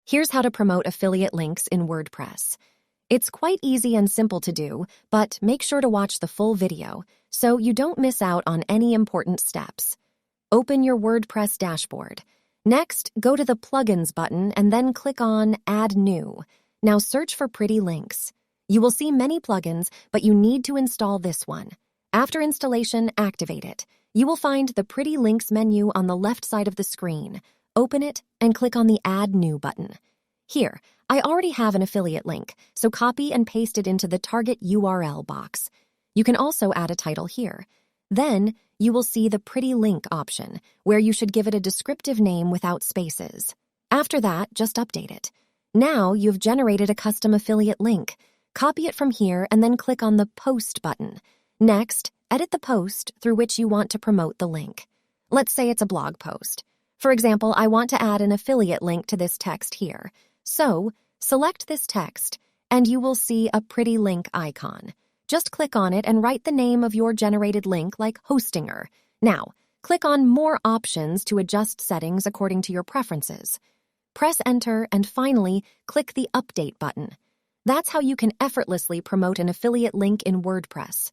Here's how to promote affiliate links in WordPress. It's quite easy and simple to do, but make sure to watch the full video so you don't miss out on any important steps. Open your WordPress dashboard. Next, go to the Plugins button and then click on Add New. Now search for Pretty Links. You will see many plugins, but you need to install this one. After installation, activate it. You will find the Pretty Links menu on the left side of the screen. Open it and click on the Add New button. Here, I already have an affiliate link, so copy and paste it into the target URL box. You can also add a title here. Then, you will see the Pretty Link option, where you should give it a descriptive name without spaces. After that, just update it. Now you've generated a custom affiliate link. Copy it from here and then click on the Post button. Next, edit the post through which you want to promote the link. Let's say it's a blog post. For example, I want to add an affiliate link to this text here. So, select this text, and you will see a Pretty Link icon. Just click on it and write the name of your generated link like Hostinger. Now, click on More Options to adjust settings according to your preferences. Press Enter and finally, click the Update button. That's how you can effortlessly promote an affiliate link in WordPress.